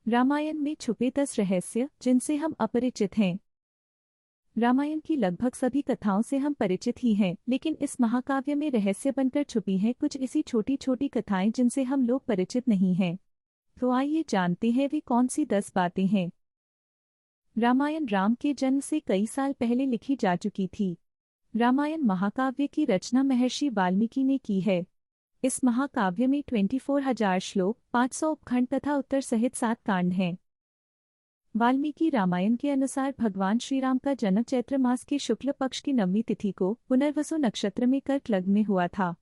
रामायण में छुपे 10 रहस्य जिनसे हम अपरिचित हैं। रामायण की लगभग सभी कथाओं से हम परिचित ही हैं, लेकिन इस महाकाव्य में रहस्य बनकर छुपी हैं कुछ ऐसी छोटी छोटी कथाएं जिनसे हम लोग परिचित नहीं हैं। तो आइए जानते हैं वे कौन सी 10 बातें हैं। रामायण राम के जन्म से कई साल पहले लिखी जा चुकी थी। रामायण महाकाव्य की रचना महर्षि वाल्मीकि ने की है। इस महाकाव्य में 24,000 श्लोक, 500 उपखंड तथा उत्तर सहित 7 कांड हैं। वाल्मीकि रामायण के अनुसार भगवान श्रीराम का जन्म चैत्र मास के शुक्ल पक्ष की 9वीं तिथि को पुनर्वसु नक्षत्र में कर्क लग्न में हुआ था।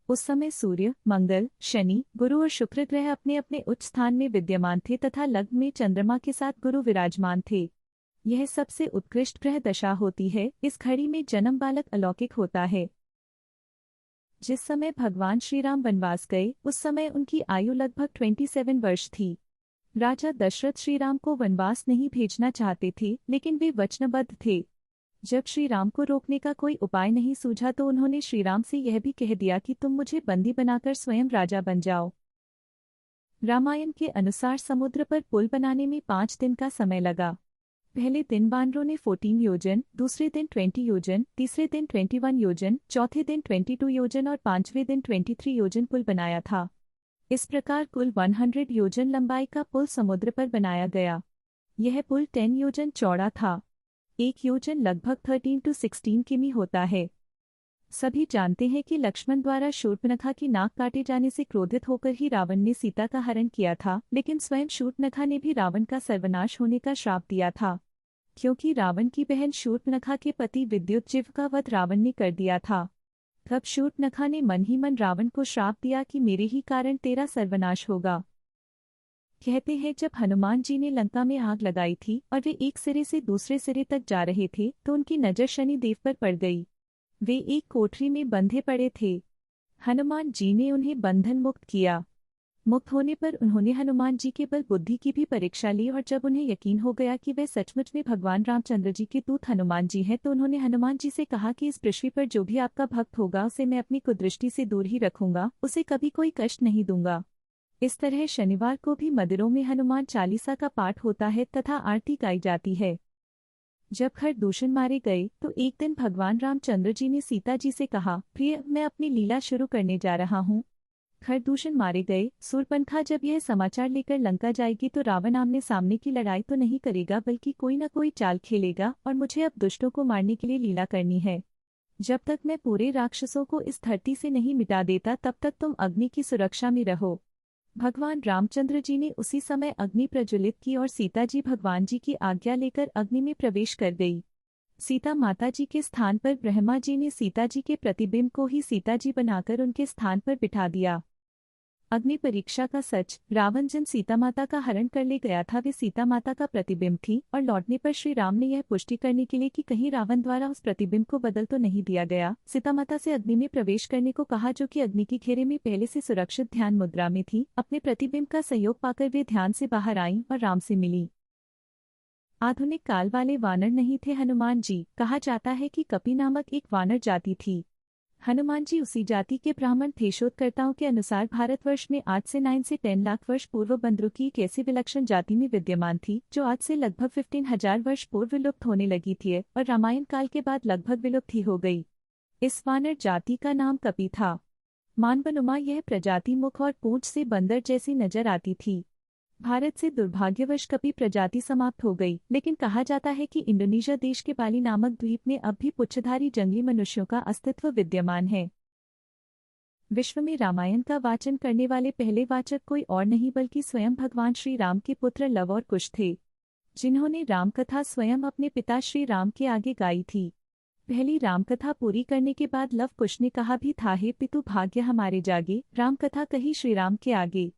उस समय सूर्य, मंगल, शनि, गुरु और शुक्र ग्रह अपने अपने उच्च स्थान में विद्यमान थे तथा लग्न में चंद्रमा के साथ गुरु विराजमान थे। यह सबसे उत्कृष्ट ग्रह दशा होती है। इस घड़ी में जन्म बालक अलौकिक होता है। जिस समय भगवान श्रीराम वनवास गए उस समय उनकी आयु लगभग 27 वर्ष थी। राजा दशरथ श्रीराम को वनवास नहीं भेजना चाहते थे, लेकिन वे वचनबद्ध थे। जब श्रीराम को रोकने का कोई उपाय नहीं सूझा तो उन्होंने श्रीराम से यह भी कह दिया कि तुम मुझे बंदी बनाकर स्वयं राजा बन जाओ। रामायण के अनुसार समुद्र पर पुल बनाने में 5 दिन का समय लगा। पहले दिन वानरों ने 14 योजन, दूसरे दिन 20 योजन, तीसरे दिन 21 योजन, चौथे दिन 22 योजन और 5वें दिन 23 योजन पुल बनाया था। इस प्रकार कुल 100 योजन लंबाई का पुल समुद्र पर बनाया गया। यह पुल 10 योजन चौड़ा था। 1 योजन लगभग 13 to 16 किमी होता है। सभी जानते हैं कि लक्ष्मण द्वारा शूर्पणखा की नाक काटे जाने से क्रोधित होकर ही रावण ने सीता का हरण किया था, लेकिन स्वयं शूर्पणखा ने भी रावण का सर्वनाश होने का श्राप दिया था, क्योंकि रावण की बहन शूर्पणखा के पति विद्युतजिह्व का वध रावण ने कर दिया था। तब शूर्पणखा ने मन ही मन रावण को श्राप दिया कि मेरे ही कारण तेरा सर्वनाश होगा। कहते हैं जब हनुमान जी ने लंका में आग लगाई थी और वे एक सिरे से दूसरे सिरे तक जा रहे थे तो उनकी नजर शनि देव पर पड़ गई। वे एक कोठरी में बंधे पड़े थे। हनुमान जी ने उन्हें बंधन मुक्त किया। मुक्त होने पर उन्होंने हनुमान जी के बल बुद्धि की भी परीक्षा ली और जब उन्हें यकीन हो गया कि वे सचमुच में भगवान रामचंद्र जी के दूत हनुमान जी हैं तो उन्होंने हनुमान जी से कहा कि इस पृथ्वी पर जो भी आपका भक्त होगा उसे मैं अपनी कुदृष्टि से दूर ही रखूंगा, उसे कभी कोई कष्ट नहीं दूंगा। इस तरह शनिवार को भी मंदिरों में हनुमान चालीसा का पाठ होता है तथा आरती गाई जाती है। जब खरदूषण मारे गए तो एक दिन भगवान रामचंद्र जी ने सीता जी से कहा, प्रिय, मैं अपनी लीला शुरू करने जा रहा हूँ। खरदूषण मारे गए। शूर्पणखा जब यह समाचार लेकर लंका जाएगी तो रावण आमने सामने की लड़ाई तो नहीं करेगा बल्कि कोई न कोई चाल खेलेगा और मुझे अब दुष्टों को मारने के लिए लीला करनी है। जब तक मैं पूरे राक्षसों को इस धरती से नहीं मिटा देता तब तक तुम अग्नि की सुरक्षा में रहो। भगवान रामचंद्र जी ने उसी समय अग्नि प्रज्वलित की और सीता जी भगवान जी की आज्ञा लेकर अग्नि में प्रवेश कर गई। सीता माता जी के स्थान पर ब्रह्मा जी ने सीता जी के प्रतिबिंब को ही सीता जी बनाकर उनके स्थान पर बिठा दिया। अग्नि परीक्षा का सच, रावण जिन सीता माता का हरण कर ले गया था वे सीता माता का प्रतिबिंब थी और लौटने पर श्री राम ने यह पुष्टि करने के लिए कि कहीं रावण द्वारा उस प्रतिबिंब को बदल तो नहीं दिया गया, सीता माता से अग्नि में प्रवेश करने को कहा जो कि अग्नि की घेरे में पहले से सुरक्षित ध्यान मुद्रा में थी। अपने प्रतिबिंब का सहयोग पाकर वे ध्यान से बाहर आईं और राम से मिली। आधुनिक काल वाले वानर नहीं थे हनुमान जी। कहा जाता है कि कपि नामक एक वानर जाति थी। हनुमान जी उसी जाति के ब्राह्मण थे। शोधकर्ताओं के अनुसार भारतवर्ष में आज से 9 से 10 लाख वर्ष पूर्व बंदरों की एक ऐसी विलक्षण जाति में विद्यमान थी जो आज से लगभग 15,000 वर्ष पूर्व विलुप्त होने लगी थी और रामायण काल के बाद लगभग विलुप्त ही हो गई। इस वानर जाति का नाम कपि था। मानवनुमा यह प्रजाति मुख और पूंछ से बंदर जैसी नजर आती थी। भारत से दुर्भाग्यवश कपि प्रजाति समाप्त हो गई, लेकिन कहा जाता है कि इंडोनेशिया देश के बाली नामक द्वीप में अब भी पुच्छधारी जंगली मनुष्यों का अस्तित्व विद्यमान है। विश्व में रामायण का वाचन करने वाले पहले वाचक कोई और नहीं बल्कि स्वयं भगवान श्री राम के पुत्र लव और कुश थे, जिन्होंने रामकथा स्वयं अपने पिता श्री राम के आगे गाई थी। पहली रामकथा पूरी करने के बाद लव कुश ने कहा भी था, हे पितु, भाग्य हमारे जागे, रामकथा कही श्री राम के आगे।